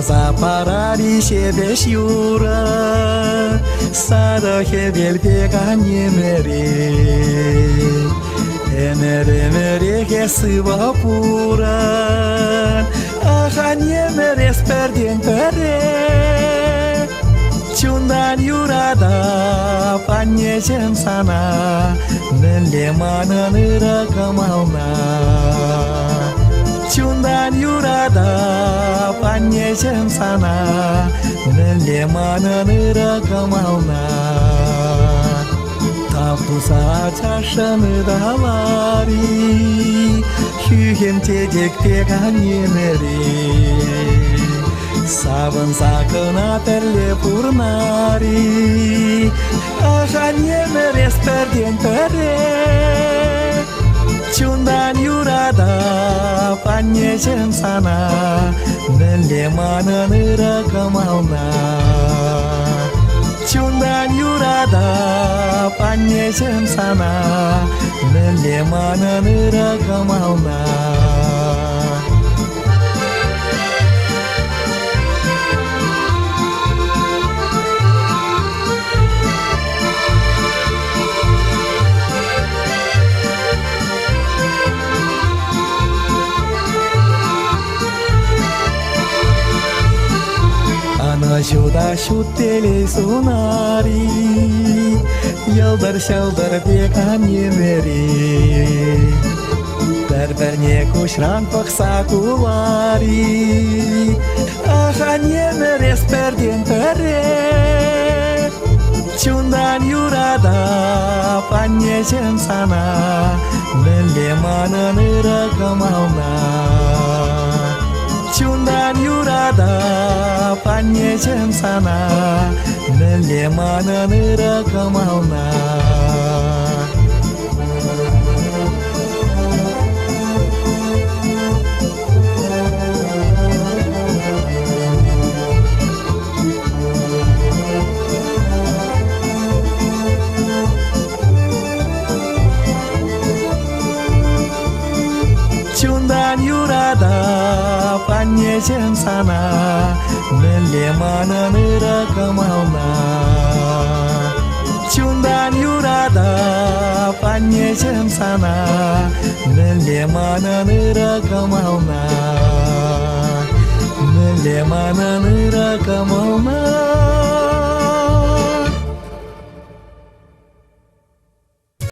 zaparali siebie siura, sada hebel biega niemere, emere che si va pura, aha niemere sperdientere, ciundan yurada panyecem sana, nelle mananıra kamauna. Ciundan yurada panyecem sana, nelle mananıra kamauna. Tapusa çarşanı dağları, hühem tecek pegan yemeri. Savın sakına perle purnari, aha niemere sperdientere. Ciundan yurada panyecem sana, nelle mananıra kamauna. Ciundan yurada panyecem sana, nelle mananıra kamauna. Ajuda şutele sonari, yaldır şaldır bekan yemeri. Berberne koşran paksa kulari, aha niemere sperdientere. Ciundan yurada panyecem sana, nelle mananıra kamauna. Ciundan yurada panyecem sana, nelle mananıra kamauna. Ciundan yurada panyecem sana, nelle mananıra kamauna. Ciundan yurada panyecem sana, nelle mananıra kamauna. Nelle mananıra kamauna.